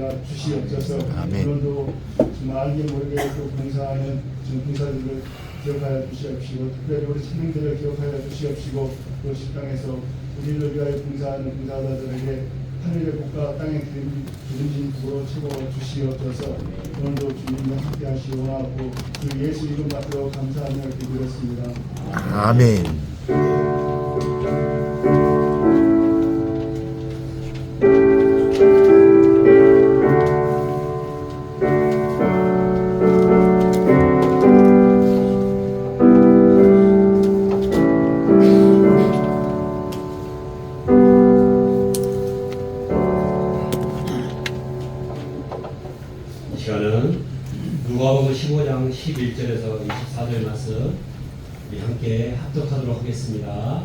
하여 주시옵소서. 아멘. 오늘도 정말 알게 모르게 또 봉사하는 지금 봉사들을 기억하여 주시옵시고, 특별히 우리 청년들을 기억하여 주시옵시고, 또 식당에서 우리를 위하여 봉사하는 봉사자들에게 하늘의 복과 땅의 기름진 복으로 채워 주시옵소서. 오늘도 주님과 함께 하시기 원하고 주 예수 이름 받들어 감사하며 기도했습니다. 아멘. 이 시간은 누가복음 15장 11절에서 24절 말씀 우리 함께 합독하도록 하겠습니다.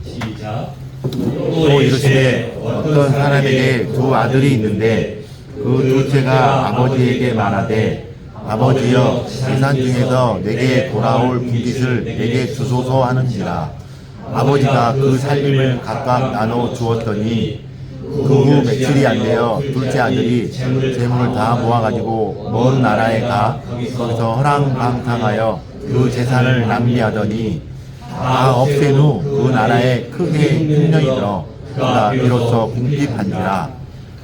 시작. 또 이르시되 어떤 사람에게 두 아들이 있는데 그 둘째가 아버지에게 말하되 아버지여 재산 중에서 내게 돌아올 분깃을 내게 주소서 하는지라. 아버지가 그 살림을 각각 나눠 주었더니 그 후 며칠이 안 되어 둘째 아들이 재물을 다 모아가지고 먼 나라에 가 거기서 허랑방탕하여 그 재산을 낭비하더니 다 없앤 후 그 나라에 크게 흉년이 들어 그가 비로소 궁핍한지라.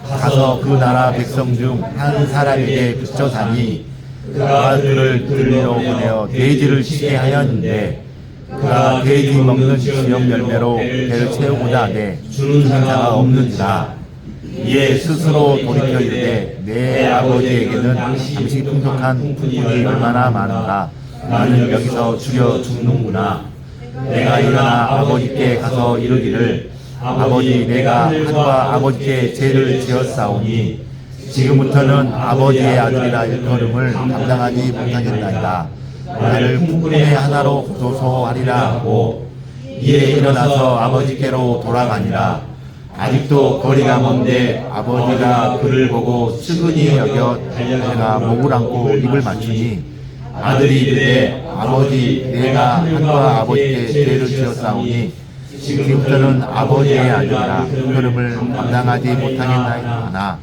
가서 그 나라 백성 중 한 사람에게 그쳐 사니 그가 그를 들리러 보내어 돼지를 치게 하였는데 그가 돼지 먹는 지역 열매로 배를 채우고자 하되 주는 자가 없는지라. 이에 스스로 돌이켜 이르되 내 아버지에게는 당시 풍족한 풍물이 얼마나 많은가. 나는 여기서 죽여 죽는구나. 내가 일어나 아버지께 가서 이르기를 아버지 내가 하루가 아버지께 죄를 지었사오니 지금부터는 아버지의 아들이라 일컬음을 감당하지 못하겠나이다. 나를 풍문의 하나로 고소하리라 하고 이에 일어나서 아버지께로 돌아가니라. 아직도 거리가 먼데 아버지가 그를 보고 측은히 여겨 달려가 목을 안고 입을 맞추니 아들이 이르되 아버지 내가 한과 아버지께 죄를 지었사오니 지금부터는 아버지의 아들이라 일컬음을 감당하지 못하겠나이다.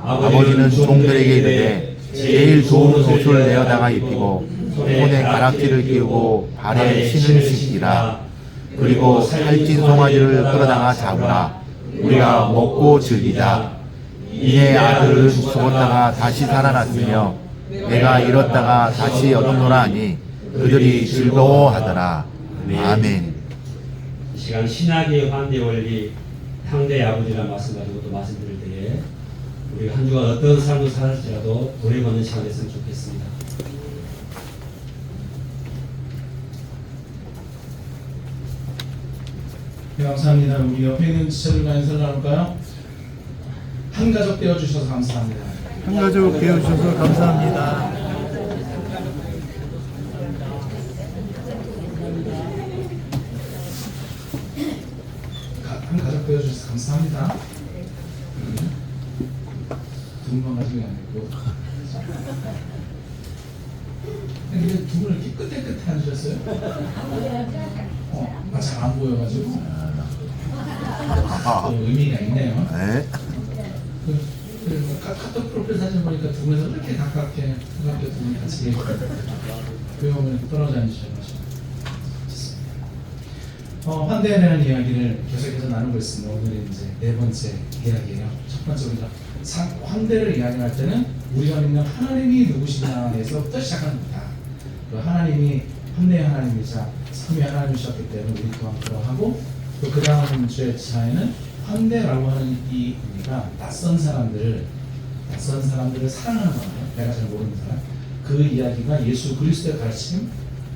아버지는 종들에게 이르되 제일 좋은 옷을 내어다가 입히고 손에 가락지를 끼우고 발에 신을 신기라. 그리고 살찐 송아지를 끌어다가 잡으라. 우리가 먹고 즐기자. 이내 아들은 죽었다가 다시 살아났으며 내가 잃었다가 다시 얻었노라 하니 그들이 즐거워하더라. 아멘. 이 시간 신학의 환대 원리 상대 아버지라는 말씀 가지고 또 말씀드릴 때에 우리가 한 주간 어떤 삶을 살았지라도 돌이보는 시간 됐으면 좋겠습니다. 네, 감사합니다. 우리 옆에 있는 지체들과 인사를 나눌까요? 한 가족 되어주셔서 감사합니다. 한 가족 되어주셔서 감사합니다. 한 가족 되어주셔서 감사합니다. 두 분만 가지고 아니고 근데 두 분을 이렇게 끝에 앉으셨어요? 잘 안 보여가지고 의미가 있네요. 네. 그 카톡 프로필 사진 보니까 두 분에서 이렇게 가깝게 두 분이 같이 계시고 그 어머니 떨어져 앉으셔가지고 환대에 대한 이야기를 계속해서 나누고 있습니다. 오늘은 이제 네 번째 이야기예요. 첫 번째 우리가 환대를 이야기할 때는 우리가 믿는 하나님이 누구시냐에서부터 시작합니다. 그 하나님이 환대의 하나님이자 삼위의 하나님이셨기 때문에 우리 또한 그러하고 또 그 다음 주의 차에는 환대라고 하는 이 의미가 낯선 사람들을 사랑하는 거예요. 내가 잘 모르는 사람. 그 이야기가 예수 그리스도의 가르침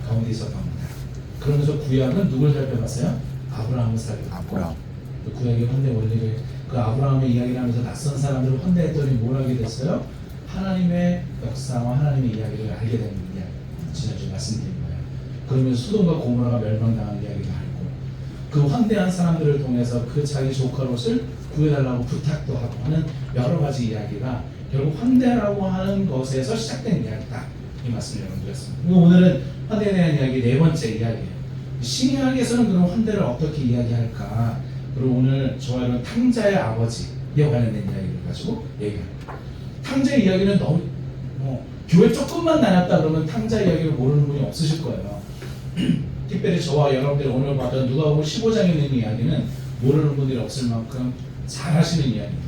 가운데 있었던 겁니다. 그러면서 구약은 누굴 살펴봤어요? 아브라함을 살펴봤고 그 구약의 환대 원리를 그 아브라함의 이야기를 하면서 낯선 사람들을 환대했더니 뭘 하게 됐어요? 하나님의 역사와 하나님의 이야기를 알게 되는 이야기. 지난주에 말씀드린 거예요. 그러면서 소돔과 고모라가 멸망당한 이야기도 알고 그 환대한 사람들을 통해서 그 자기 조카롯을 구해달라고 부탁도 하고 하는 여러 가지 이야기가 결국 환대라고 하는 것에서 시작된 이야기다. 이 말씀을 여러분 드렸습니다. 오늘은 환대에 대한 이야기 네 번째 이야기예요. 신약에서는 그럼 환대를 어떻게 이야기할까? 그리고 오늘 저와 여러분 탕자의 아버지 이와 관련된 이야기를 가지고 얘기합니다. 탕자 이야기는 너무 교회 조금만 다녔다 그러면 탕자 이야기를 모르는 분이 없으실 거예요. 특별히 저와 여러분들이 오늘 봤던 누가복음 15장에 있는 이야기는 모르는 분들이 없을 만큼 잘 하시는 이야기입니다.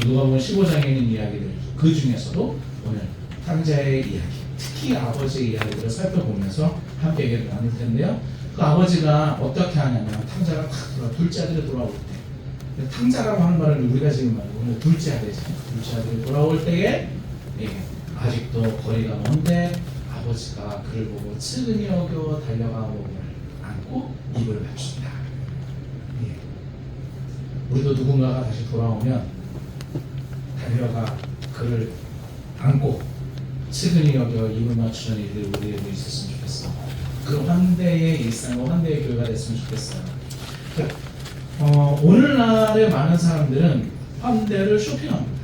누가복음 15장에 있는 이야기들 그 중에서도 오늘 탕자의 이야기, 특히 아버지의 이야기를 살펴보면서 함께 얘기를 나눌 텐데요. 그 아버지가 어떻게 하냐면 탕자가 탁 둘째 아들이 돌아올 때, 탕자라고 하는 말은 우리가 지금 말고 둘째 아들이잖아요. 둘째 아들이 돌아올 때에 아직도 거리가 먼데 아버지가 그를 보고 측은히 여겨 달려가 몸을 안고 입을 맞춘다. 우리도 누군가가 다시 돌아오면 달려가 그를 안고 측은히 여겨 입을 맞추는 일들이 우리에게 있었으면 좋겠어. 그 환대의 일상과 환대의 교회가 됐으면 좋겠어요. 오늘날의 많은 사람들은 환대를 쇼핑합니다.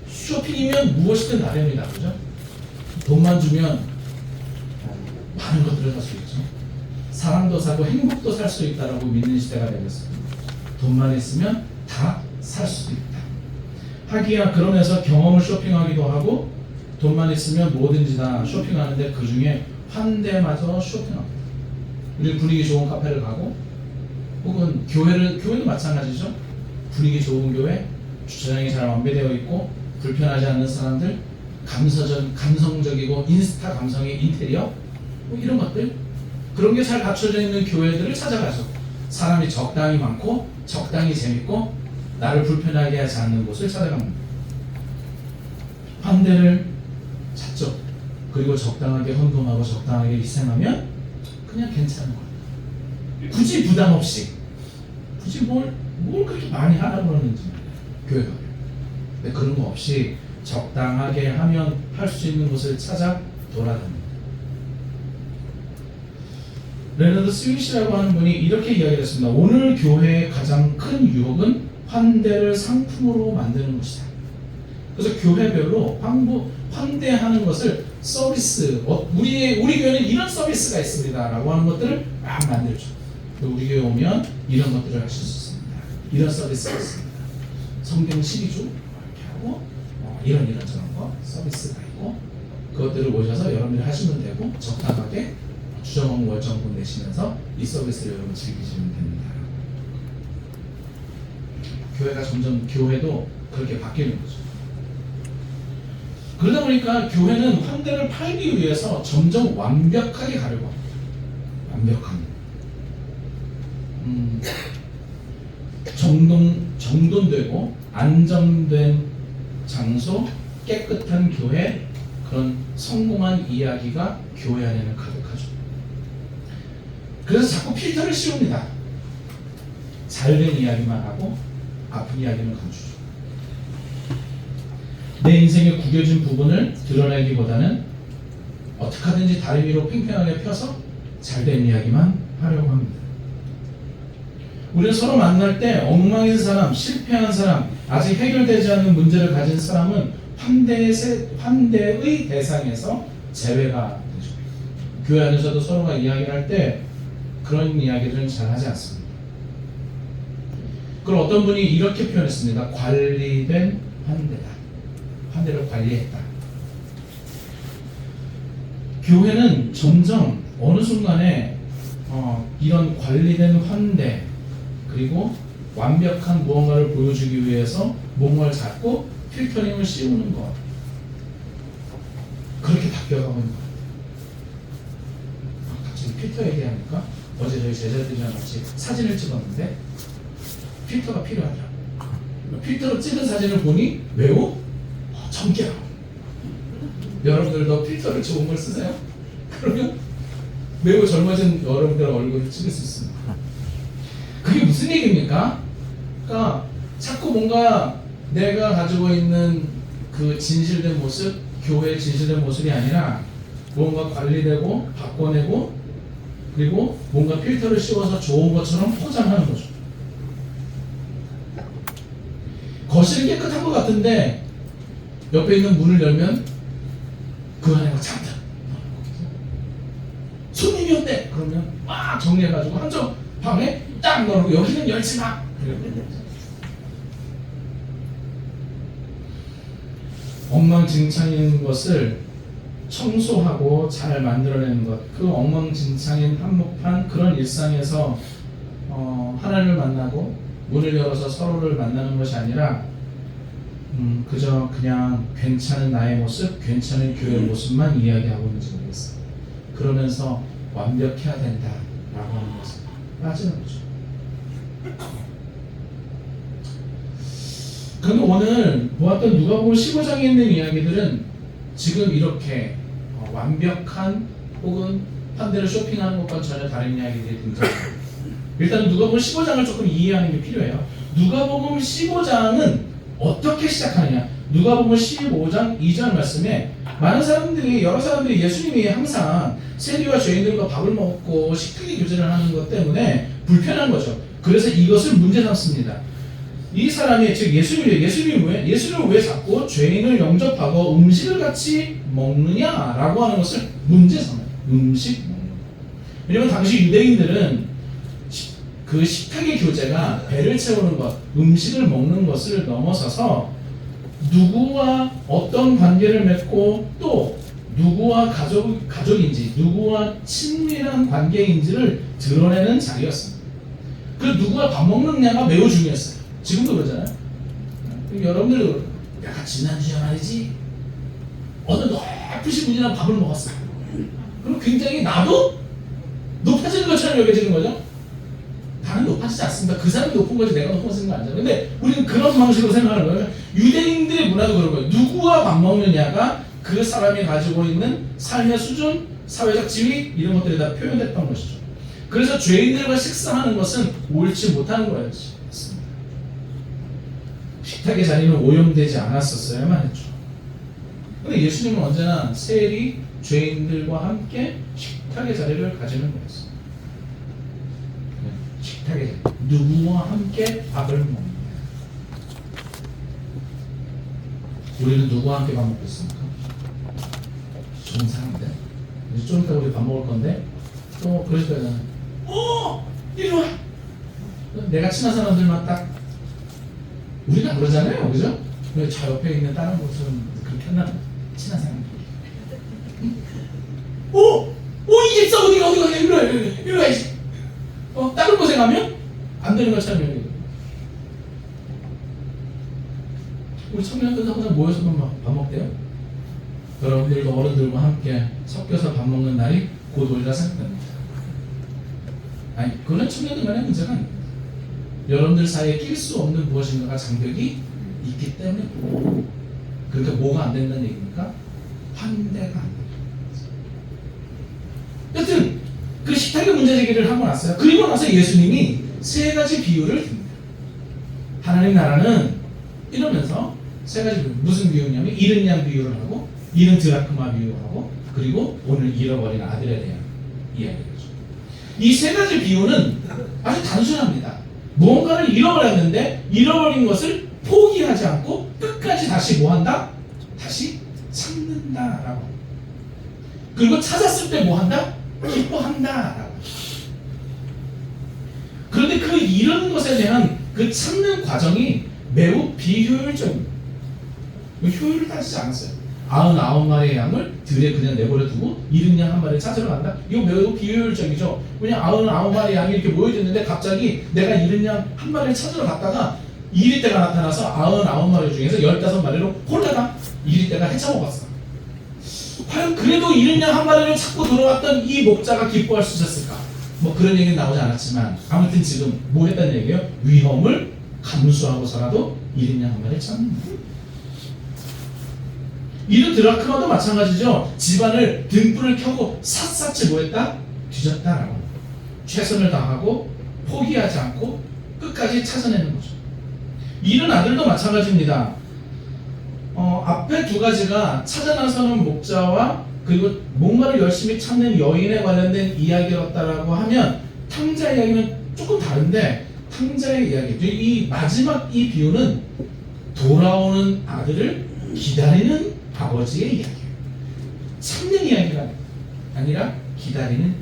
쇼핑이면 무엇이든 나름이다, 그죠? 돈만 주면 많은 것들을 살 수 있죠. 사랑도 사고 행복도 살 수 있다라고 믿는 시대가 되겠습니다. 돈만 있으면 다 살 수도 있다. 하기야 그러면서 경험을 쇼핑하기도 하고 돈만 있으면 뭐든지 다 쇼핑하는데 그 중에 환대마저 쇼핑합니다. 우리 분위기 좋은 카페를 가고 혹은 교회도 마찬가지죠. 분위기 좋은 교회, 주차장이 잘 완비되어 있고 불편하지 않는 사람들, 감성적이고 인스타 감성의 인테리어 이런 것들, 그런 게 잘 갖춰져 있는 교회들을 찾아가서 사람이 적당히 많고 적당히 재밌고 나를 불편하게 하지 않는 곳을 찾아갑니다. 환대를 찾죠. 그리고 적당하게 헌금하고 적당하게 희생하면 그냥 괜찮은 거예요. 굳이 부담 없이, 굳이 뭘 그렇게 많이 하라고 그러는지 교회가. 근데 그런 거 없이 적당하게 하면 할 수 있는 곳을 찾아 돌아다닙니다. 레너드 스위시라고 하는 분이 이렇게 이야기를 했습니다. 오늘 교회의 가장 큰 유혹은 환대를 상품으로 만드는 것이다. 그래서 교회별로 환대하는 것을 서비스, 우리 교회는 이런 서비스가 있습니다 라고 하는 것들을 막 만들죠. 우리 교회 오면 이런 것들을 하실 수 있습니다. 이런 서비스가 있습니다. 성경 12주 이렇게 하고 이런 저런 거 서비스가 있고 그것들을 오셔서 여러분이 하시면 되고 적당하게 주정원 월정금 내시면서 이 서비스를 여러분 즐기시면 됩니다. 교회가 점점 교회도 그렇게 바뀌는 거죠. 그러다 보니까 교회는 환대를 팔기 위해서 점점 완벽하게 가려고 합니다. 완벽합니다. 정돈되고 안정된 장소, 깨끗한 교회, 그런 성공한 이야기가 교회 안에는 가득하죠. 그래서 자꾸 필터를 씌웁니다. 잘된 이야기만 하고 아픈 이야기는 감추죠. 내 인생의 구겨진 부분을 드러내기보다는 어떻게 하든지 다리 위로 팽팽하게 펴서 잘된 이야기만 하려고 합니다. 우리는 서로 만날 때 엉망인 사람, 실패한 사람, 아직 해결되지 않는 문제를 가진 사람은 환대의 대상에서 제외가 되죠. 교회 안에서도 서로가 이야기를 할 때 그런 이야기들은 잘 하지 않습니다. 그걸 어떤 분이 이렇게 표현했습니다. 관리된 환대다. 환대를 관리했다. 교회는 점점 어느 순간에 이런 관리된 환대 그리고 완벽한 무언가를 보여주기 위해서 뭔가를 잡고 필터링을 씌우는 것 그렇게 바뀌어가고 있는 것 같아요. 갑자기 필터 얘기하니까 어제 저희 제자들이랑 같이 사진을 찍었는데 필터가 필요하더라고요. 필터로 찍은 사진을 보니 매우 정결. 여러분들도 필터를 좋은 걸 쓰세요? 그러면 매우 젊어진 여러분들 얼굴을 찍을 수 있습니다. 그게 무슨 얘기입니까? 그러니까 자꾸 뭔가 내가 가지고 있는 그 진실된 모습, 교회의 진실된 모습이 아니라 뭔가 관리되고 바꿔내고 그리고 뭔가 필터를 씌워서 좋은 것처럼 포장하는 거죠. 거실이 깨끗한 것 같은데 옆에 있는 문을 열면 그 안에 잠들 손님이 온대 그러면 막 정리해가지고 한쪽 방에 딱 넣어놓고 여기는 열지 마. 엉망진창인 것을 청소하고 잘 만들어내는 것, 그 엉망진창인 한복판 그런 일상에서 하나님을 만나고 문을 열어서 서로를 만나는 것이 아니라 그저 그냥 괜찮은 나의 모습, 괜찮은 교회 모습만 이야기하고 있는지 모르겠어요. 그러면서 완벽해야 된다라고 하는 것은 빠지는 거죠. 그런데 오늘 보았던 누가복음 15장에 있는 이야기들은 지금 이렇게 완벽한 혹은 판대로 쇼핑하는 것과 전혀 다른 이야기들이 등장합니다. 일단 누가복음 15장을 조금 이해하는 게 필요해요. 누가복음 15장은 어떻게 시작하느냐? 누가복음 15장 2절 말씀에 여러 사람들이 예수님이 항상 세리와 죄인들과 밥을 먹고 식탁의 교제를 하는 것 때문에 불편한 거죠. 그래서 이것을 문제 삼습니다. 이 사람이 즉 예수님은 왜 자꾸 죄인을 영접하고 음식을 같이 먹느냐라고 하는 것을 문제 삼아요. 음식 먹는 거. 왜냐면 당시 유대인들은 그 식탁의 교제가 배를 채우는 것, 음식을 먹는 것을 넘어서서 누구와 어떤 관계를 맺고 또 누구와 가족인지 누구와 친밀한 관계인지를 드러내는 자리였습니다. 그 누구와 밥 먹느냐가 매우 중요했어요. 지금도 그러잖아요. 여러분들도 내가 지난주에 말이지 어느 높으신 분이랑 밥을 먹었어요. 그럼 굉장히 나도 높아지는 것처럼 여겨지는 거죠. 나는 높아지지 않습니다. 그 사람이 높은 거지 내가 높아지는 거 아니잖아요. 근데 우리는 그런 방식으로 생각하는 거예요. 유대인들의 문화도 그런 거예요. 누구와 밥 먹느냐가 그 사람이 가지고 있는 삶의 수준, 사회적 지위 이런 것들이 다 표현됐던 것이죠. 그래서 죄인들과 식사하는 것은 옳지 못하는 거였습니다. 식탁의 자리는 오염되지 않았었어야만 했죠. 근데 예수님은 언제나 세리, 죄인들과 함께 식탁의 자리를 가지는 거였어요. 식탁의 자리. 누구와 함께 밥을 먹느냐. 우리는 누구와 함께 밥 먹고 있습니까? 좋은 사람인데? 좀 이따 우리 밥 먹을 건데 또 그러실 거잖아요. 이리 와! 내가 친한 사람들만 딱 우리가 그러잖아요, 그죠? 왜 저 옆에 있는 다른 곳은 그렇게 하나 친한 사람들. 이 집사 어디가 이리 와야지. 다른 곳에 가면 안 되는 것처럼 여기. 우리 청년들 항상 모여서 밥 먹대요. 여러분들도 어른들과 함께 섞여서 밥 먹는 날이 곧 오리라 생각됩니다. 아니, 그건 청년들만의 문제가 아닙니다. 여러분들 사이에 낄 수 없는 무엇인가가 장벽이 있기 때문에 그러니까 뭐가 안 된다는 얘기입니까? 환대가 안 된다. 여튼 그 식탁의 문제 제기를 하고 났어요. 그리고 나서 예수님이 세 가지 비유를 듭니다. 하나님 나라는 이러면서 세 가지 비유, 무슨 비유냐면 잃은 양 비유를 하고 잃은 드라크마 비유를 하고 그리고 오늘 잃어버린 아들에 대한 이야기죠. 이 세 가지 비유는 아주 단순합니다. 무언가를 잃어버렸는데 잃어버린 것을 포기하지 않고 끝까지 다시 뭐한다? 다시 찾는다라고. 그리고 찾았을 때 뭐한다? 기뻐한다라고. 그런데 그 잃은 것에 대한 그 찾는 과정이 매우 비효율적입니다. 효율을 따지지 않았어요. 99마리의 양을 들에 그냥 내버려 두고 잃은 양 한 마리를 찾으러 간다? 이거 매우 비효율적이죠. 왜냐 99마리의 양이 이렇게 모여있는데 갑자기 내가 잃은 양 한 마리를 찾으러 갔다가 이리떼가 나타나서 99마리 중에서 15마리로 홀라당 이리떼가 헤쳐먹었어. 과연 그래도 잃은 양 한 마리를 찾고 돌아왔던 이 목자가 기뻐할 수 있었을까? 뭐 그런 얘기는 나오지 않았지만 아무튼 지금 뭐 했다는 얘기예요? 위험을 감수하고서라도 잃은 양 한 마리를 찾는 거예요. 이런 드라크마도 마찬가지죠. 집안을 등불을 켜고 샅샅이 뭐했다? 뒤졌다라고. 최선을 다하고 포기하지 않고 끝까지 찾아내는 거죠. 이런 아들도 마찬가지입니다. 앞에 두 가지가 찾아 나서는 목자와 그리고 뭔가를 열심히 찾는 여인에 관련된 이야기였다라고 하면 탕자 이야기는 조금 다른데 탕자의 이야기, 이 마지막 이 비유는 돌아오는 아들을 기다리는 아버지의 이야기예요. 찾는 이야기가 아니라 기다리는 이야기.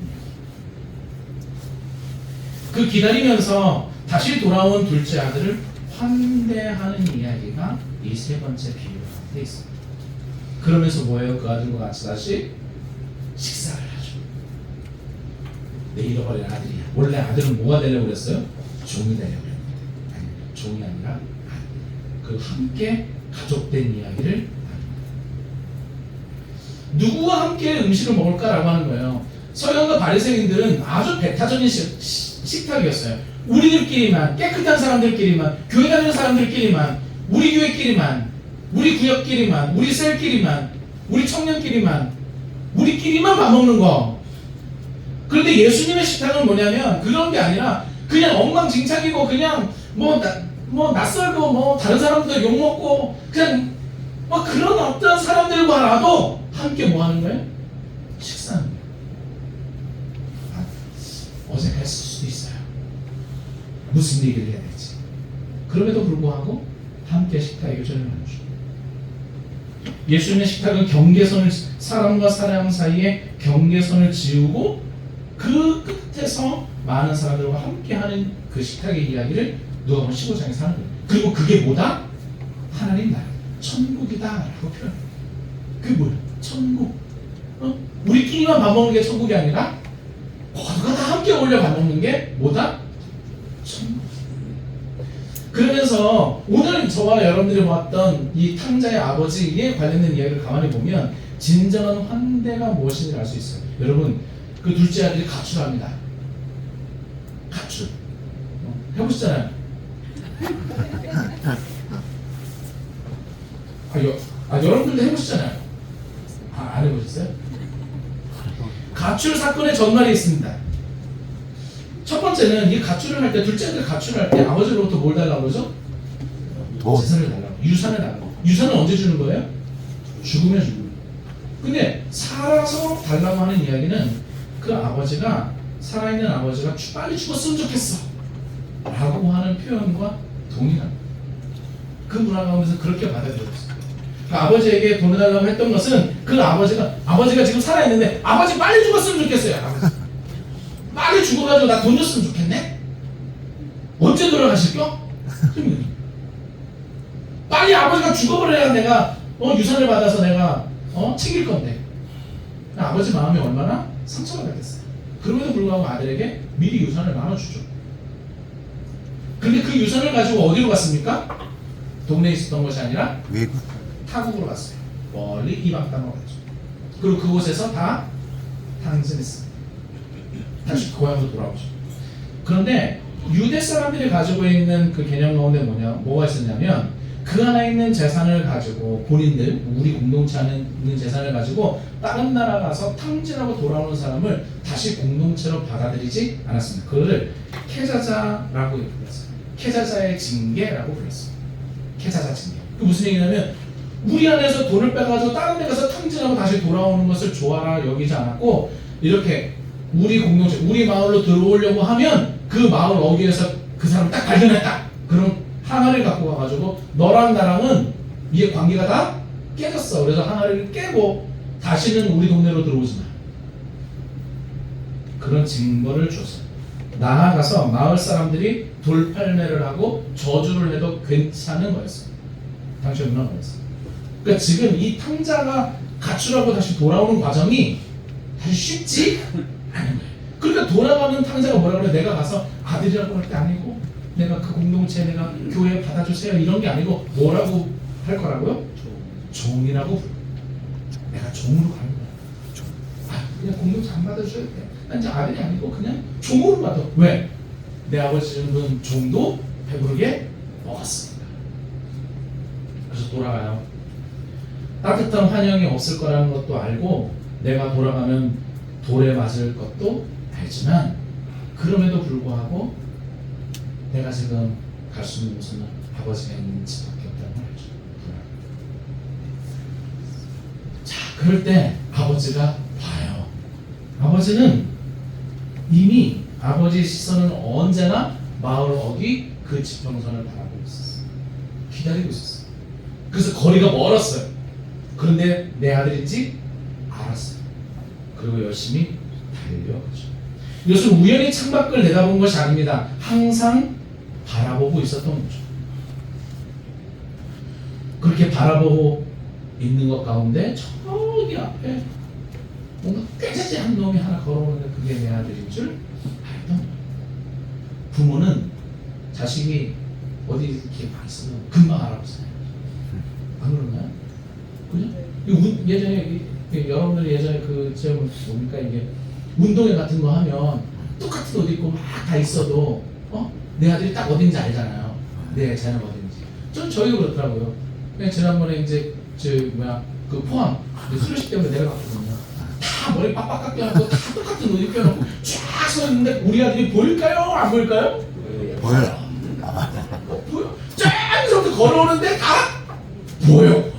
그 기다리면서 다시 돌아온 둘째 아들을 환대하는 이야기가 이 세 번째 비유로 되어 있습니다. 그러면서 뭐예요? 그 아들과 같이 다시 식사를 하죠. 내 잃어버린 아들이야. 원래 아들은 뭐가 되려고 그랬어요? 종이 되려고 그랬는데 아니, 종이 아니라 아들. 그 함께 가족된 이야기를 합니다. 누구와 함께 음식을 먹을까라고 하는 거예요. 서기관과 바리새인들은 아주 배타적인 식탁이었어요. 우리들끼리만, 깨끗한 사람들끼리만, 교회 다니는 사람들끼리만, 우리 교회끼리만, 우리 구역끼리만, 우리 셀끼리만, 우리 청년끼리만, 우리끼리만 밥 먹는 거. 그런데 예수님의 식탁은 뭐냐면 그런 게 아니라 그냥 엉망진창이고 그냥 뭐 낯설고 뭐 다른 사람들 욕 먹고 그냥 뭐 그런 어떤 사람들과라도 함께 뭐 하는 거예요? 식사하는 거예요. 어색했을 수도 있어요. 무슨 얘기를 해야 될지. 그럼에도 불구하고 함께 식탁에 교제를 나누죠. 예수님의 식탁은 경계선을, 사람과 사람 사이에 경계선을 지우고 그 끝에서 많은 사람들과 함께하는 그 식탁의 이야기를 누가복음 15장에서 하는 거예요. 그리고 그게 뭐다? 하나님 나라, 천국이다라고 표현해요. 그게 뭐예요? 천국. 우리끼리만 밥 먹는 게 천국이 아니라 모두가 다 함께 어울려 밥 먹는 게 뭐다? 천국. 그러면서 오늘 저와 여러분들이 보았던 이 탕자의 아버지에 관련된 이야기를 가만히 보면 진정한 환대가 무엇인지 알 수 있어요. 여러분, 그 둘째 아들이 가출합니다. 가출. 해보시잖아요. 여러분들도 해보시잖아요. 안 해보셨어요? 가출 사건의 전말이 있습니다. 첫 번째는 이 가출을 할 때, 둘째 아들 가출을 할 때 아버지로부터 뭘 달라고 그러죠? 재산을 달라고, 유산을 달라고. 유산은 언제 주는 거예요? 죽으면 주는 거예요. 근데 살아서 달라고 하는 이야기는 그 아버지가, 살아있는 아버지가 빨리 죽었으면 좋겠어 라고 하는 표현과 동일합니다. 그 문화 가운데서 그렇게 받아들였어요. 그 아버지에게 돈을 달라고 했던 것은 그 아버지가 지금 살아있는데 아버지 빨리 죽었으면 좋겠어요. 아버지. 빨리 죽어가지고 나 돈 줬으면 좋겠네? 언제 돌아가실겨? 빨리 아버지가 죽어버려야 내가 유산을 받아서 내가 챙길 건데. 아버지 마음이 얼마나 상처가 되겠어요. 그럼에도 불구하고 아들에게 미리 유산을 나눠주죠. 근데 그 유산을 가지고 어디로 갔습니까? 동네에 있었던 것이 아니라 외국. 타국으로 갔어요. 멀리 이방 땅으로 갔죠. 그리고 그곳에서 다 탕진했습니다. 다시 고향으로 돌아오죠. 그런데 유대 사람들이 가지고 있는 그 개념 가운데 뭐가 있었냐면 그 안에 있는 재산을 가지고 본인들, 우리 공동체 안에 있는 재산을 가지고 다른 나라 가서 탕진하고 돌아오는 사람을 다시 공동체로 받아들이지 않았습니다. 그거를 케자자라고 불렀어요. 케자자의 징계라고 불렀어요. 케자자 징계. 그 무슨 얘기냐면 우리 안에서 돈을 빼가지고 다른 데 가서 탕진하고 다시 돌아오는 것을 좋아라 여기지 않았고 이렇게 우리 공동체, 우리 마을로 들어오려고 하면 그 마을 어귀에서 그 사람을 딱 발견했다. 그럼 항아리를 갖고 가가지고 너랑 나랑은 이게 관계가 다 깨졌어. 그래서 항아리를 깨고 다시는 우리 동네로 들어오지 마. 그런 징벌을 줬어. 나아가서 마을 사람들이 돌팔매를 하고 저주를 해도 괜찮은 거였어. 당시의 문화가였어. 그러니까 지금 이 탕자가 가출하고 다시 돌아오는 과정이 사실 쉽지 않은 거예요. 그러니까 돌아가는 탕자가 뭐라 그래? 내가 가서 아들이라고 할 게 아니고 내가 그 공동체에 내가 교회에 받아주세요 이런 게 아니고 뭐라고 할 거라고요? 종이라고 불러. 내가 종으로 가는 거야. 그냥 공동체 안 받아줘야 돼. 난 이제 아들이 아니고 그냥 종으로 받아. 왜? 내 아버지는 종도 배부르게 먹었습니다. 그래서 돌아가요. 따뜻한 환영이 없을 거라는 것도 알고 내가 돌아가면 돌에 맞을 것도 알지만 그럼에도 불구하고 내가 지금 갈 수 있는 곳은 아버지가 있는 집밖에 없다는 걸 알죠. 자, 그럴 때 아버지가 봐요. 아버지는 이미 아버지의 시선은 언제나 마을 어귀 그 지평선을 바라보고 있었어요. 기다리고 있었어요. 그래서 거리가 멀었어요. 그런데 내 아들인지 알았어요. 그리고 열심히 달려가죠. 이것은 우연히 창밖을 내다본 것이 아닙니다. 항상 바라보고 있었던 거죠. 그렇게 바라보고 있는 것 가운데 저기 앞에 뭔가 꾀자지한 놈이 하나 걸어오는데 그게 내 아들인 줄 알던 거예요. 부모는 자식이 어디 이렇게 막 있으면 금방 알아보잖아요. 안 그런가요? 그죠? 예전에 여러분들이 예전에 뭡니까 이게 운동회 같은 거 하면 똑같은 옷 입고 막 다 있어도 내 아들이 딱 어딘지 알잖아요. 내 자녀가 어딘지. 전 저희도 그렇더라고요. 그냥 지난번에 이제 그 포항 수료식 때문에 내려갔거든요. 다 머리 빡빡 깎여놓고 다 똑같은 옷 입혀놓고 쫙 서 있는데 우리 아들이 보일까요? 안 보일까요? 보여요. 보여. 쫙서부터 걸어오는데 다 보여.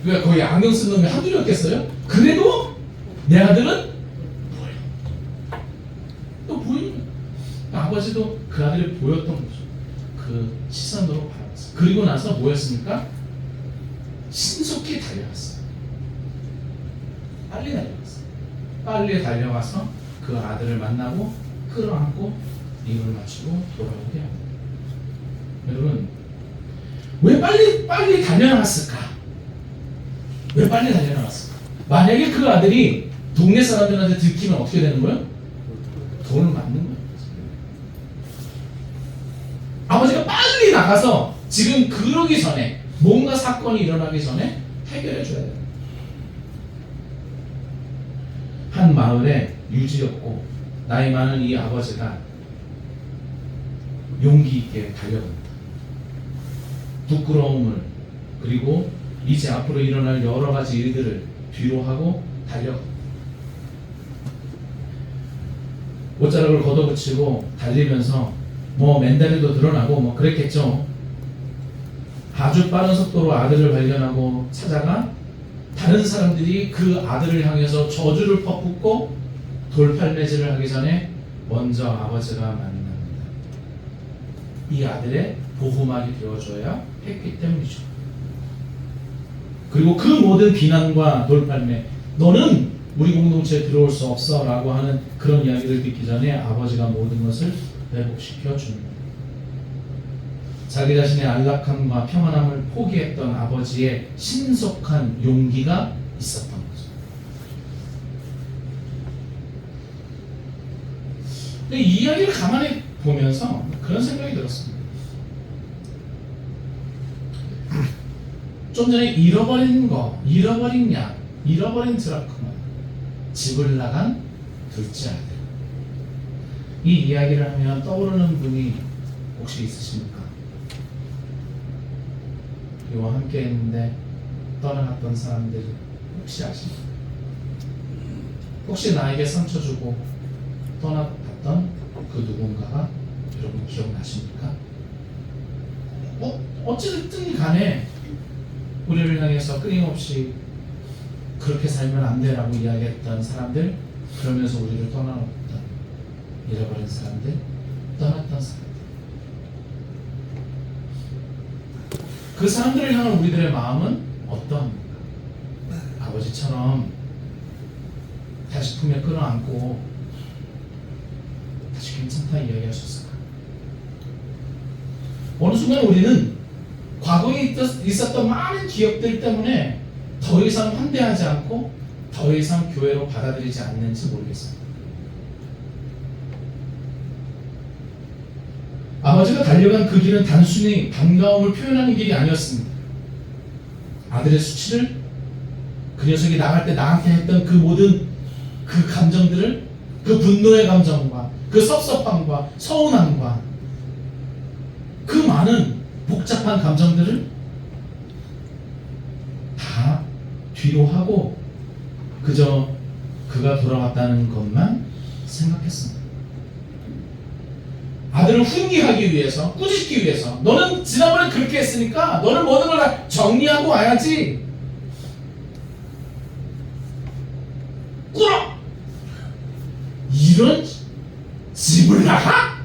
왜 거의 안경 쓴 놈이 한둘이었겠어요? 그래도 내 아들은 보여. 또 보이는 거야. 아버지도 그 아들이 보였던 거죠. 그 시선으로 바라봤어요. 그리고 나서 뭐였습니까? 신속히 달려갔어요. 빨리 달려갔어요. 빨리 달려가서 그 아들을 만나고 끌어안고 입을 맞추고 돌아오게 합니다. 여러분, 왜 빨리 달려나갔을까? 왜 빨리 달려나갔을까? 만약에 그 아들이 동네 사람들한테 들키면 어떻게 되는 거예요? 돈을 맞는 거예요. 아버지가 빨리 나가서 지금 그러기 전에 뭔가 사건이 일어나기 전에 해결해 줘야 돼요. 한 마을에 유지없고 나이 많은 이 아버지가 용기 있게 달려갑니다. 부끄러움을 그리고 이제 앞으로 일어날 여러 가지 일들을 뒤로 하고 달려갑니다. 옷자락을 걷어붙이고 달리면서 맨다리도 드러나고 그랬겠죠. 아주 빠른 속도로 아들을 발견하고 찾아가 다른 사람들이 그 아들을 향해서 저주를 퍼붓고 돌팔매질을 하기 전에 먼저 아버지가 만납니다. 이 아들의 보호막이 되어줘야 했기 때문이죠. 그리고 그 모든 비난과 돌팔매, 너는 우리 공동체에 들어올 수 없어 라고 하는 그런 이야기를 듣기 전에 아버지가 모든 것을 회복시켜 줍니다. 자기 자신의 안락함과 평안함을 포기했던 아버지의 신속한 용기가 있었던 거죠. 근데 이 이야기를 가만히 보면서 그런 생각이 들었습니다. 좀 전에 잃어버린 양, 잃어버린 드라크마, 집을 나간 둘째 아들. 이 이야기를 하면 떠오르는 분이 혹시 있으십니까? 이와 함께 했는데 떠나갔던 사람들 혹시 아십니까? 혹시 나에게 상처 주고 떠나갔던 그 누군가가 여러분 기억나십니까? 어찌됐든 간에 우리를 향해서 끊임없이 그렇게 살면 안 돼라고 이야기했던 사람들, 그러면서 우리를 떠나갔던 잃어버린 사람들, 떠났던 사람들, 그 사람들을 향한 우리들의 마음은 어떠합니까? 아버지처럼 다시 품에 끌어안고 다시 괜찮다 이야기할 수 있을까? 어느 순간 우리는 과거에 있었던 많은 기억들 때문에 더 이상 환대하지 않고 더 이상 교회로 받아들이지 않는지 모르겠어요. 아버지가 달려간 그 길은 단순히 반가움을 표현하는 길이 아니었습니다. 아들의 수치를, 그 녀석이 나갈 때 나한테 했던 그 모든 그 감정들을, 그 분노의 감정과 그 섭섭함과 서운함과 그 많은 복잡한 감정들을 다 뒤로 하고 그저 그가 돌아왔다는 것만 생각했습니다. 아들을 훈계하기 위해서, 꾸짖기 위해서, 너는 지난번에 그렇게 했으니까 너는 모든 걸 다 정리하고 와야지. 꿇어! 이런 집을 나가?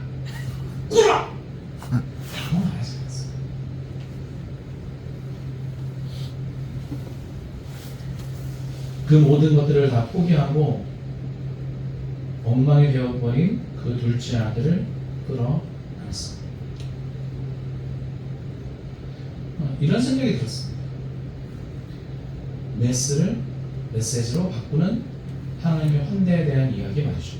꿇어! 라고 말하지 않았어요. 그 모든 것들을 다 포기하고 엉망이 되어버린 그 둘째 아들을 끌어안았습니다. 이런 생각이 들었습니다. 메시지로 바꾸는 하나님의 환대에 대한 이야기 말이죠.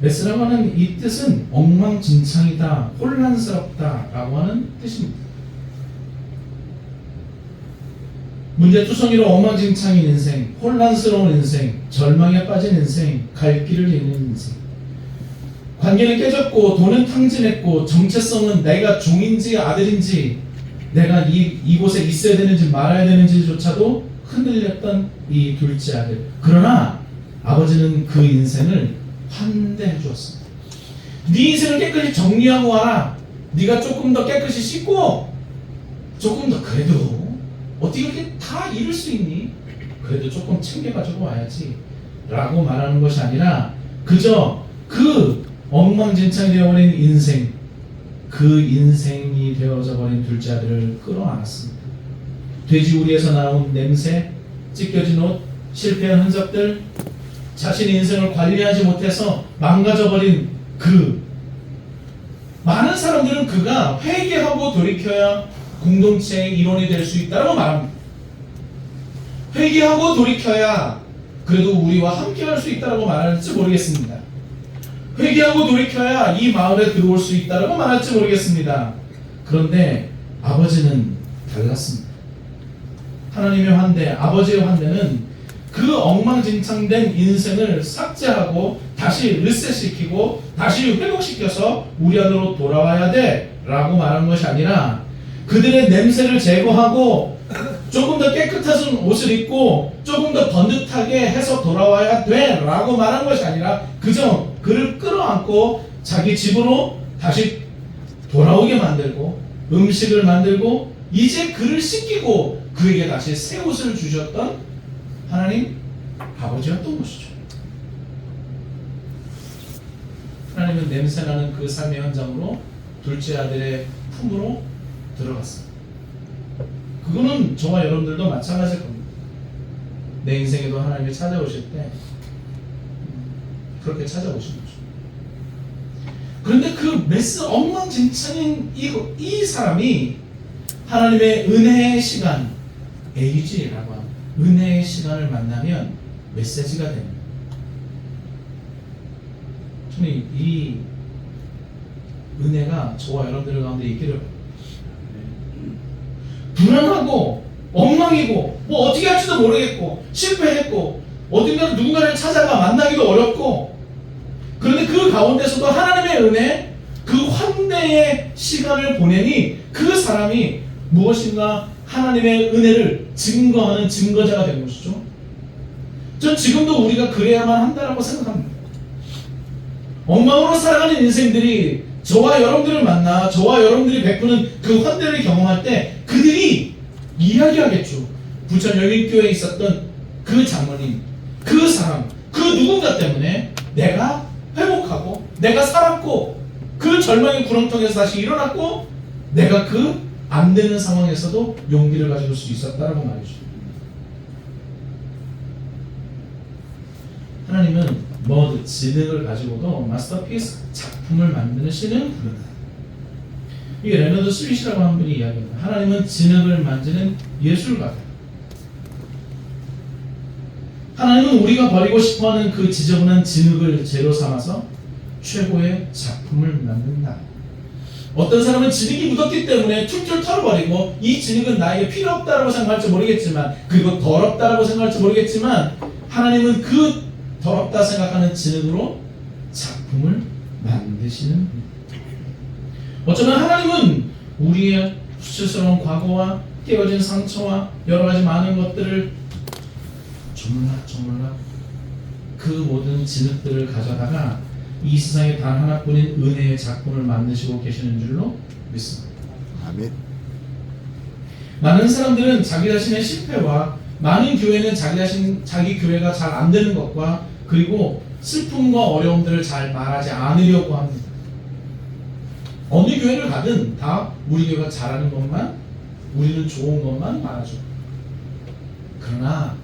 메스라고 하는 이 뜻은 엉망진창이다, 혼란스럽다라고 하는 뜻입니다. 문제투성이로 엉망진창인 인생, 혼란스러운 인생, 절망에 빠진 인생, 갈 길을 잃는 인생. 관계는 깨졌고 돈은 탕진했고 정체성은 내가 종인지 아들인지 내가 이곳에 있어야 되는지 말아야 되는지조차도 흔들렸던 이 둘째 아들. 그러나 아버지는 그 인생을 환대해 주었습니다. 네 인생을 깨끗이 정리하고 와라. 네가 조금 더 깨끗이 씻고 조금 더 그래도 어떻게 이렇게 다 잃을 수 있니? 그래도 조금 챙겨가지고 와야지 라고 말하는 것이 아니라 그저 그 엉망진창이 되어버린 인생, 그 인생이 되어져 버린 둘째 아들을 끌어안았습니다. 돼지우리에서 나온 냄새, 찢겨진 옷, 실패한 흔적들, 자신의 인생을 관리하지 못해서 망가져버린 그 많은 사람들은 그가 회개하고 돌이켜야 공동체의 일원이 될 수 있다고 말합니다. 회개하고 돌이켜야 그래도 우리와 함께 할 수 있다고 말할지 모르겠습니다. 회개하고 돌이켜야 이 마을에 들어올 수 있다고 말할지 모르겠습니다. 그런데 아버지는 달랐습니다. 하나님의 환대, 아버지의 환대는 그 엉망진창된 인생을 삭제하고 다시 리셋시키고 다시 회복시켜서 우리 안으로 돌아와야 돼 라고 말한 것이 아니라 그들의 냄새를 제거하고 조금 더 깨끗한 옷을 입고 조금 더 번듯하게 해서 돌아와야 돼 라고 말한 것이 아니라 그저 그를 끌어안고 자기 집으로 다시 돌아오게 만들고 음식을 만들고 이제 그를 씻기고 그에게 다시 새 옷을 주셨던 하나님 아버지였던 것이죠. 하나님은 냄새나는 그 삶의 현장으로 둘째 아들의 품으로 들어갔습니다. 그거는 저와 여러분들도 마찬가지일 겁니다. 내 인생에도 하나님이 찾아오실 때 그렇게 찾아오신 거죠. 그런데 그 엉망진창인 이 사람이 하나님의 은혜의 시간, 에이지라고 하는 은혜의 시간을 만나면 메시지가 됩니다. 저는 이 은혜가 저와 여러분들 가운데 있기를 바랍니다. 불안하고 엉망이고 뭐 어떻게 할지도 모르겠고 실패했고 어딘가 누군가를 찾아가 만나기도 어렵고 그런데 그 가운데서도 하나님의 은혜 그 환대의 시간을 보내니 그 사람이 무엇인가 하나님의 은혜를 증거하는 증거자가 되는 것이죠. 전 지금도 우리가 그래야만 한다라고 생각합니다. 엉망으로 살아가는 인생들이 저와 여러분들을 만나 저와 여러분들이 베푸는 그 환대를 경험할 때 그들이 이야기하겠죠. 부천 열린교회에 있었던 그 장로님, 그 사람, 그 누군가 때문에 내가 회복하고 내가 살았고 그 절망의 구렁텅이에서 다시 일어났고 내가 그 안 되는 상황에서도 용기를 가질 수 있었다라고 말이죠. 하나님은 지능을 가지고도 마스터피스 작품을 만드는 신을 부른다. 이게 레너드 스윗이라고 한 분이 이야기합니다. 하나님은 지능을 만지는 예술가다. 하나님은 우리가 버리고 싶어하는 그 지저분한 진흙을 재료 삼아서 최고의 작품을 만든다. 어떤 사람은 진흙이 묻었기 때문에 툴툴 털어버리고 이 진흙은 나에게 필요 없다라고 생각할지 모르겠지만 그리고 더럽다라고 생각할지 모르겠지만 하나님은 그 더럽다 생각하는 진흙으로 작품을 만드시는 어쩌면 하나님은 우리의 수치스러운 과거와 깨어진 상처와 여러 가지 많은 것들을 조물락 그 모든 진흙들을 가져다가 이 세상에 단 하나뿐인 은혜의 작품을 만드시고 계시는 줄로 믿습니다. 아멘. 많은 사람들은 자기 자신의 실패와 많은 교회는 자기 교회가 잘 안 되는 것과 그리고 슬픔과 어려움들을 잘 말하지 않으려고 합니다. 어느 교회를 가든 다 우리 교회가 잘하는 것만 우리는 좋은 것만 말하죠. 그러나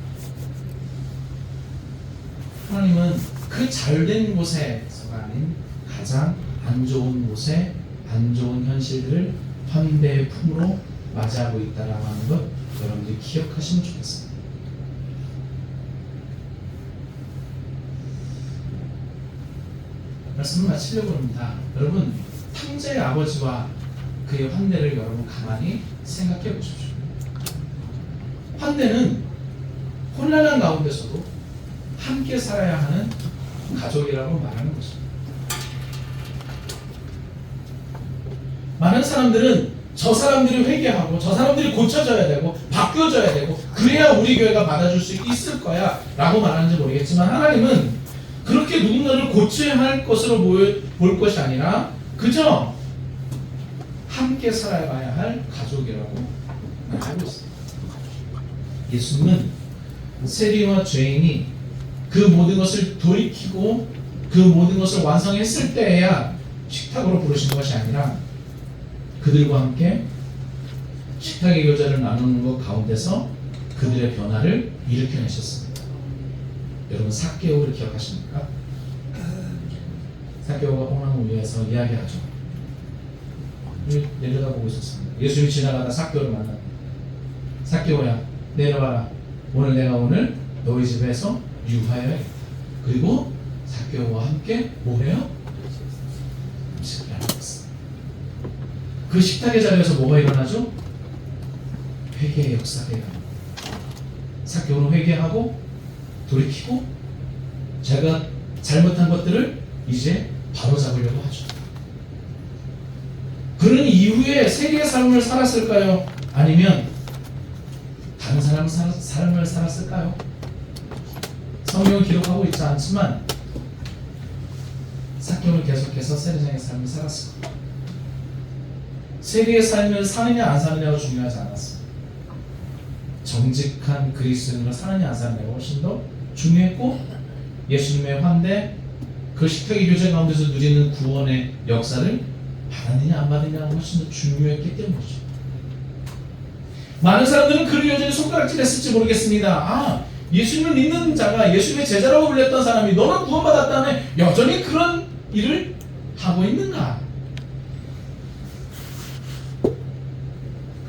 하나님은 그 잘된 곳에서가 아닌 가장 안 좋은 곳에 안 좋은 현실들을 환대의 품으로 맞이하고 있다라고 하는 것 여러분들이 기억하시면 좋겠습니다. 말씀을 마치려고 합니다. 여러분, 탕자의 아버지와 그의 환대를 여러분 가만히 생각해 보십시오. 환대는 혼란한 가운데서도 함께 살아야 하는 가족이라고 말하는 것입니다. 많은 사람들은 저 사람들이 회개하고 저 사람들이 고쳐져야 되고 바뀌어져야 되고 그래야 우리 교회가 받아줄 수 있을 거야 라고 말하는지 모르겠지만, 하나님은 그렇게 누군가를 고쳐야 할 것으로 볼 것이 아니라 그저 함께 살아가야 할 가족이라고 말하고 있습니다. 예수님은 세리와 죄인이 그 모든 것을 돌이키고 그 모든 것을 완성했을 때에야 식탁으로 부르신 것이 아니라 그들과 함께 식탁의 교제를 나누는 것 가운데서 그들의 변화를 일으켜내셨습니다. 여러분, 삭개오를 기억하십니까? 삭개오가 뽕나무 위에서 이야기하죠. 내려다보고 있었습니다. 예수님이 지나가다 삭개오를 만납니다. 삭개오야, 내려와라. 오늘 너희 집에서 유하여야겠다. 그리고 삭개오와 함께 뭐 해요? 음식을 나눴습니다. 그 식탁의 자리에서 뭐가 일어나죠? 회개의 역사가 일어납니다. 삭개오는 회개하고 돌이키고 제가 잘못한 것들을 이제 바로잡으려고 하죠. 그런 이후에 세리의 삶을 살았을까요? 아니면 다른 사람의 삶을 살았을까요? 성경은 기록하고 있지 않지만 삭개오는 계속해서 세리장의 삶을 살았습니다. 세리의 삶을 사느냐 안 사느냐가 중요하지 않았습니다. 정직한 그리스도인으로 사느냐 안 사느냐가 훨씬 더 중요했고, 예수님의 환대, 그 식탁의 교제 가운데서 누리는 구원의 역사를 받았느냐 안 받았느냐가 훨씬 더 중요했기 때문이죠. 많은 사람들은 그를 여전히 손가락질했을지 모르겠습니다. 예수님을 믿는 자가, 예수님의 제자라고 불렸던 사람이 너는 구원받았다며 여전히 그런 일을 하고 있는가?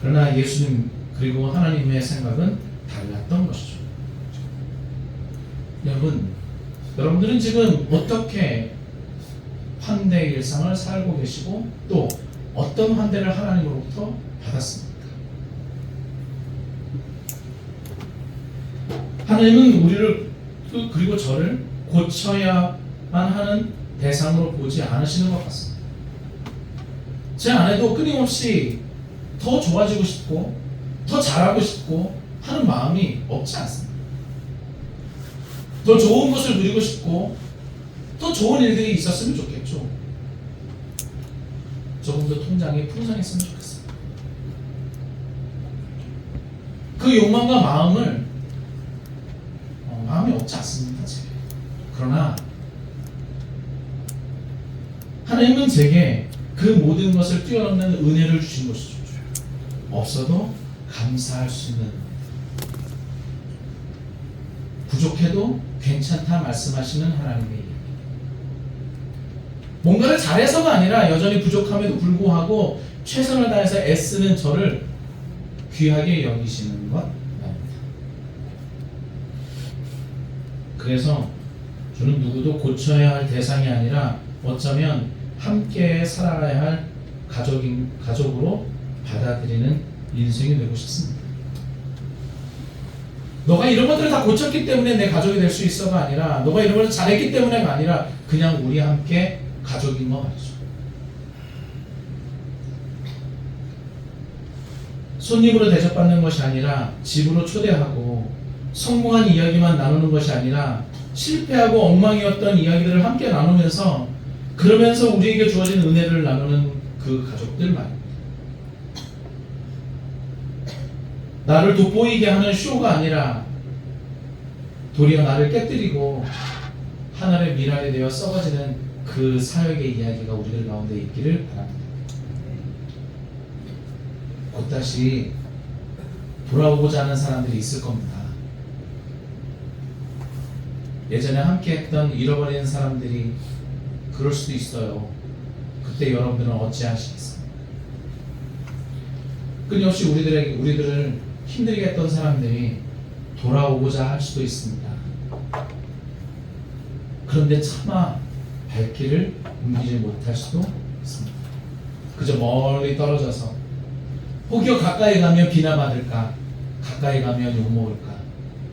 그러나 예수님 그리고 하나님의 생각은 달랐던 것이죠. 여러분들은 지금 어떻게 환대의 일상을 살고 계시고 또 어떤 환대를 하나님으로부터 받았습니까? 하나님은 우리를 그리고 저를 고쳐야만 하는 대상으로 보지 않으시는 것 같습니다. 제 안에도 끊임없이 더 좋아지고 싶고 더 잘하고 싶고 하는 마음이 없지 않습니다. 더 좋은 것을 누리고 싶고 더 좋은 일들이 있었으면 좋겠죠. 조금 더 통장이 풍성했으면 좋겠습니다. 그 욕망과 마음이 없지 않습니다. 제게. 그러나 하나님은 제게 그 모든 것을 뛰어넘는 은혜를 주신 것이죠. 없어도 감사할 수 있는, 부족해도 괜찮다 말씀하시는 하나님의 이야기. 뭔가를 잘해서가 아니라 여전히 부족함에도 불구하고 최선을 다해서 애쓰는 저를 귀하게 여기시는 것 말입니다. 그래서 저는 누구도 고쳐야 할 대상이 아니라 어쩌면 함께 살아가야 할 가족으로 받아들이는 인생이 되고 싶습니다. 너가 이런 것들을 다 고쳤기 때문에 내 가족이 될 수 있어가 아니라, 너가 이런 것을 잘했기 때문에가 아니라 그냥 우리 함께 가족인 거 말이죠. 손님으로 대접받는 것이 아니라 집으로 초대하고 성공한 이야기만 나누는 것이 아니라 실패하고 엉망이었던 이야기들을 함께 나누면서, 그러면서 우리에게 주어진 은혜를 나누는 그 가족들 말입니다. 나를 돋보이게 하는 쇼가 아니라 도리어 나를 깨뜨리고 하늘의 미랄이 되어 썩어지는 그 사역의 이야기가 우리들 가운데 있기를 바랍니다. 곧다시 돌아오고자 하는 사람들이 있을 겁니다. 예전에 함께 했던 잃어버린 사람들이 그럴 수도 있어요. 그때 여러분들은 어찌하시겠습니까? 끊임없이 우리들을 힘들게 했던 사람들이 돌아오고자 할 수도 있습니다. 그런데 차마 발길을 옮기지 못할 수도 있습니다. 그저 멀리 떨어져서 혹여 가까이 가면 비난받을까, 가까이 가면 욕먹을까,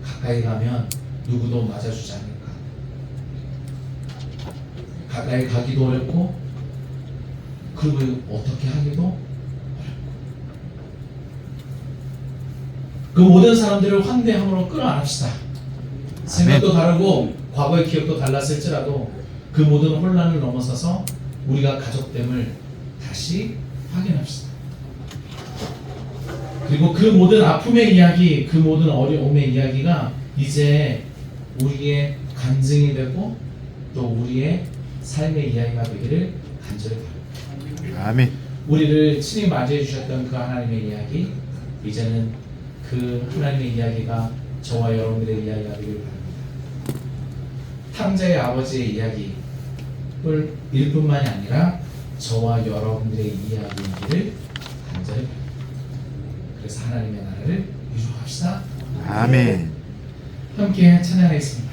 가까이 가면 누구도 맞아주지 않을까, 가까이 가기도 어렵고 그리고 어떻게 하기도 어렵고, 그 모든 사람들을 환대함으로 끌어안읍시다. 생각도 다르고 과거의 기억도 달랐을지라도 그 모든 혼란을 넘어서서 우리가 가족됨을 다시 확인합시다. 그리고 그 모든 아픔의 이야기, 그 모든 어려움의 이야기가 이제 우리의 간증이 되고 또 우리의 삶의 이야기가 되기를 간절히 바랍니다. 아멘. 우리를 친히 맞이해 주셨던 그 하나님의 이야기, 이제는 그 하나님의 이야기가 저와 여러분들의 이야기가 되기를 바랍니다. 탕자의 아버지의 이야기를 일 뿐만이 아니라 저와 여러분들의 이야기이기를 간절히 바랍니다. 그래서 하나님의 나라를 유지합시다. 아멘. 함께 찬양하겠습니다.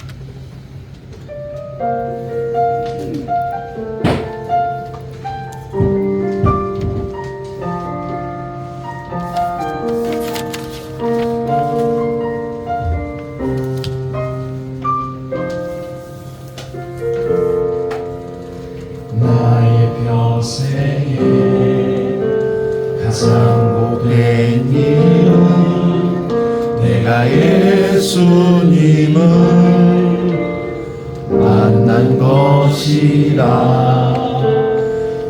나의 평생에 가장 복된 일은 내가 예수님을 만난 것이라.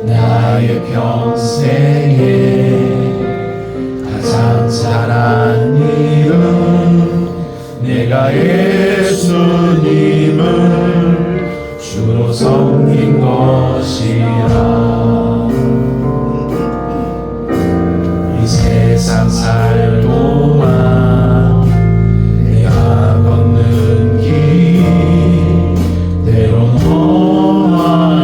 나의 평생에 가장 잘한 일은 내가 예수님을 주로 섬긴 것이라. 이 세상 살 동안 내가 걷는 길 때론 험하여서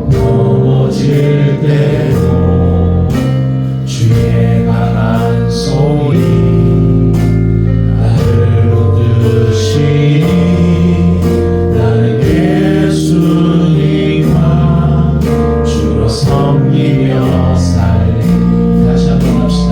넘어질 때도 주의 강한 손이 나를 붙드시니 나는 예수님만 주로 섬기며 살리. 다시 한번 합시다.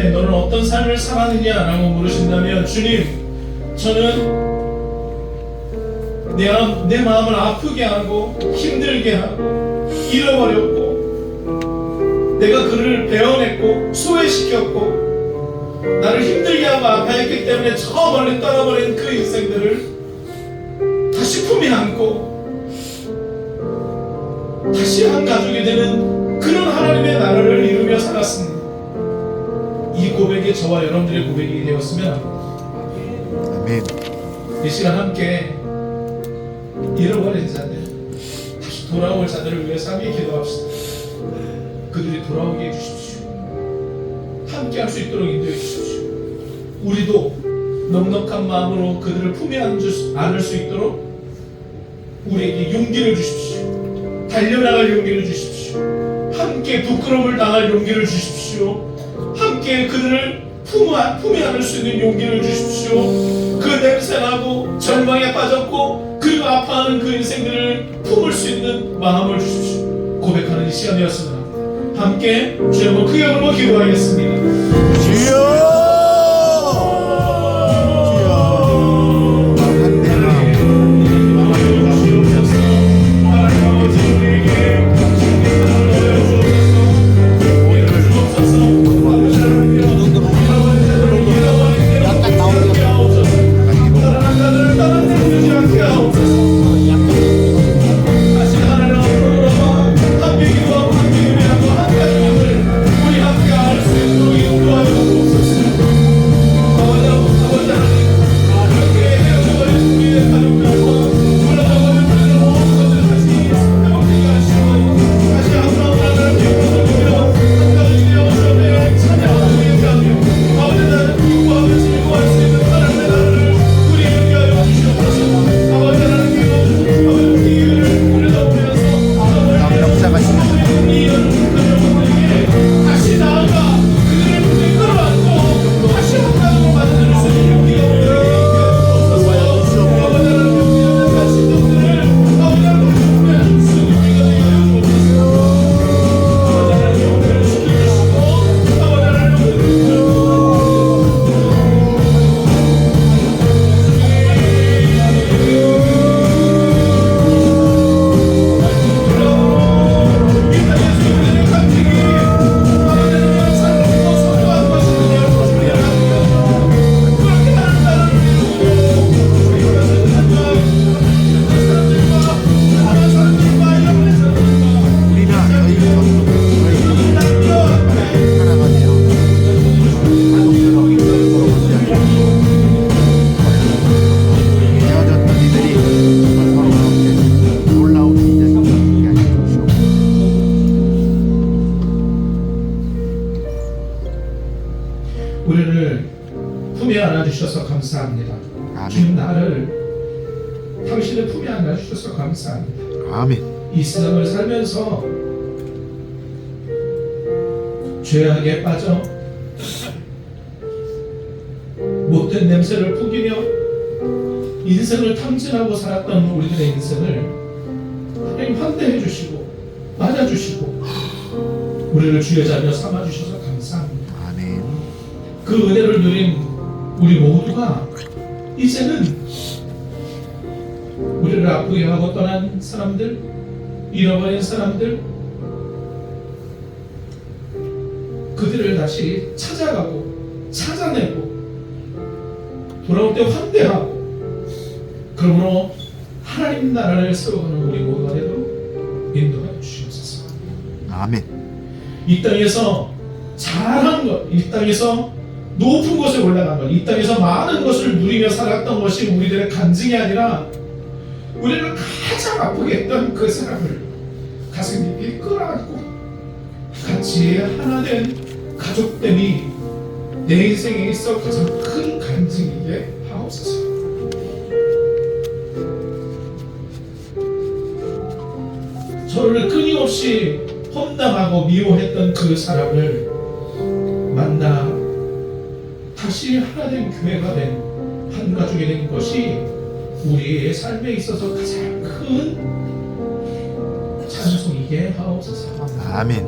때 너는 어떤 삶을 살았느냐라고 물으신다면, 주님, 저는 내 마음을 아프게 하고 힘들게 하고 잃어버렸고, 내가 그를 베어냈고 소외시켰고, 나를 힘들게 하고 아파했기 때문에 저 멀리 떠나버린 그 인생들을 다시 품에 안고 다시 한 가족이 되는 그런 하나님의 나라를 이루며 살았습니다. 이 고백이 저와 여러분들의 고백이 되었으면 아멘. 이 시간 함께 잃어버린 자들, 다시 돌아올 자들을 위해서 함께 기도합시다. 그들이 돌아오게 해주십시오. 함께 할 수 있도록 인도해 주십시오. 우리도 넉넉한 마음으로 그들을 품에 안을 수 있도록 우리에게 용기를 주십시오. 달려나갈 용기를 주십시오. 함께 부끄러움을 당할 용기를 주십시오. 함께 그들을 품에 안을 수 있는 용기를 주십시오. 그 냄새나고 절망에 빠졌고 그리고 아파하는 그 인생들을 품을 수 있는 마음을 주십시오. 고백하는 이 시간이었습니다. 함께 주의 한번 크게 한번 기도하겠습니다. 주여! 우리를 품에 안아주셔서 감사합니다. 아멘. 주님, 나를 당신의 품에 안아주셔서 감사합니다. 아멘. 이 세상을 살면서 죄악에 빠져 못된 냄새를 풍기며 인생을 탐진하고 살았던 우리들의 인생을 하나님 환대해 주시고 맞아주시고 우리를 주의 자녀 삼아주셔서 감사합니다. 아멘. 그 은혜를 누린 우리 모두가 이제는 우리를 아프게 하고 떠난 사람들, 잃어버린 사람들, 그들을 다시 찾아가고 찾아내고 돌아올 때 환대하고 그러므로 하나님 나라를 세워가는 우리 모두가 되도록 인도하여 주시옵소서. 아멘. 이 땅에서 잘한 것, 이 땅에서 높은 곳에 올라간 것, 이 땅에서 많은 것을 누리며 살았던 것이 우리들의 간증이 아니라 우리를 가장 아프게 했던 그 사람을 가슴 깊이 끌어안고 같이 하나 된 가족됨이 내 인생에 있어 가장 큰 간증이게 하옵소서. 저를 끊임없이 험담하고 미워했던 그 사람을 만나 다시 하나된 교회가 된 한 가족이 된 것이 우리의 삶에 있어서 가장 큰 찬송이게 하옵소서. 아멘.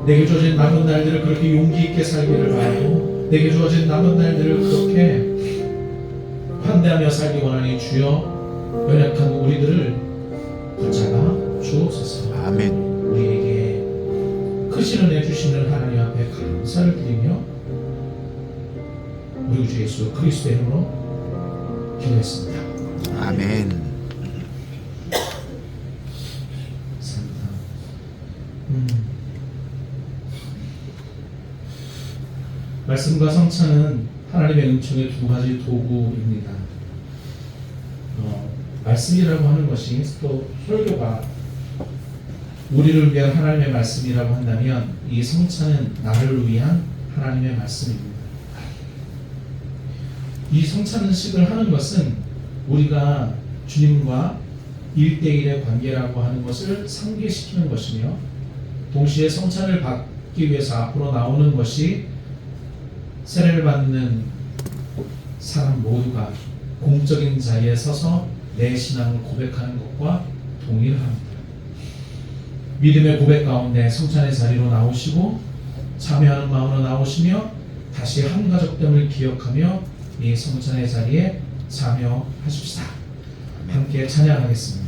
내게 주어진 남은 날들을 그렇게 용기 있게 살기를 바라고 내게 주어진 남은 날들을 그렇게 환대하며 살기 원하니 주여 연약한 우리들을 붙잡아 주옵소서. 아멘. 우리에게 크신 은혜 주시는 하나님 앞에 감사를 드리며 우리 주 예수 그리스도의 이름으로 기도했습니다. 아멘. 감사합니다. 말씀과 성찬은 하나님의 은총의 두 가지 도구입니다. 말씀이라고 하는 것이 또 설교가 우리를 위한 하나님의 말씀이라고 한다면 이 성찬은 나를 위한 하나님의 말씀입니다. 이 성찬식을 하는 것은 우리가 주님과 1대1의 관계라고 하는 것을 상기시키는 것이며 동시에 성찬을 받기 위해서 앞으로 나오는 것이 세례를 받는 사람 모두가 공적인 자리에 서서 내 신앙을 고백하는 것과 동일합니다. 믿음의 고백 가운데 성찬의 자리로 나오시고 참여하는 마음으로 나오시며 다시 한 가족됨을 기억하며 이 성찬의 자리에 참여하십시다. 함께 찬양하겠습니다.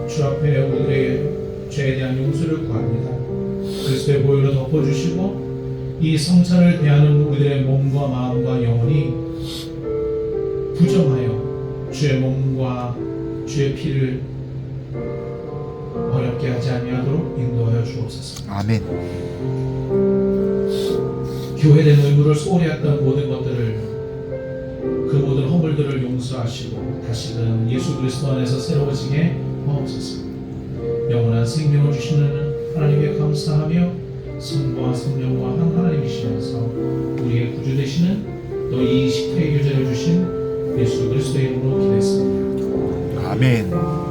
주 앞에 우리의 죄에 대한 용서를 구합니다. 그리스도의 보혈로 덮어주시고 이 성찬을 대하는 우리들의 몸과 마음과 영혼이 부정하여 주의 몸과 주의 피를 어렵게 하지 아니하도록 인도하여 주옵소서. 아멘. 교회된 의무를 소홀히 했던 모든 것들을 그 모든 허물들을 용서하시고 다시금 예수 그리스도 안에서 새로워지게 하옵소서. 영원한 생명을 주시는 하나님께 감사하며 성부와 성령과 한 하나님이시면서 우리의 구주 되시는 또 이 식회의 교제를 주신 예수 그리스도의 이름으로 기도했습니다. 아멘.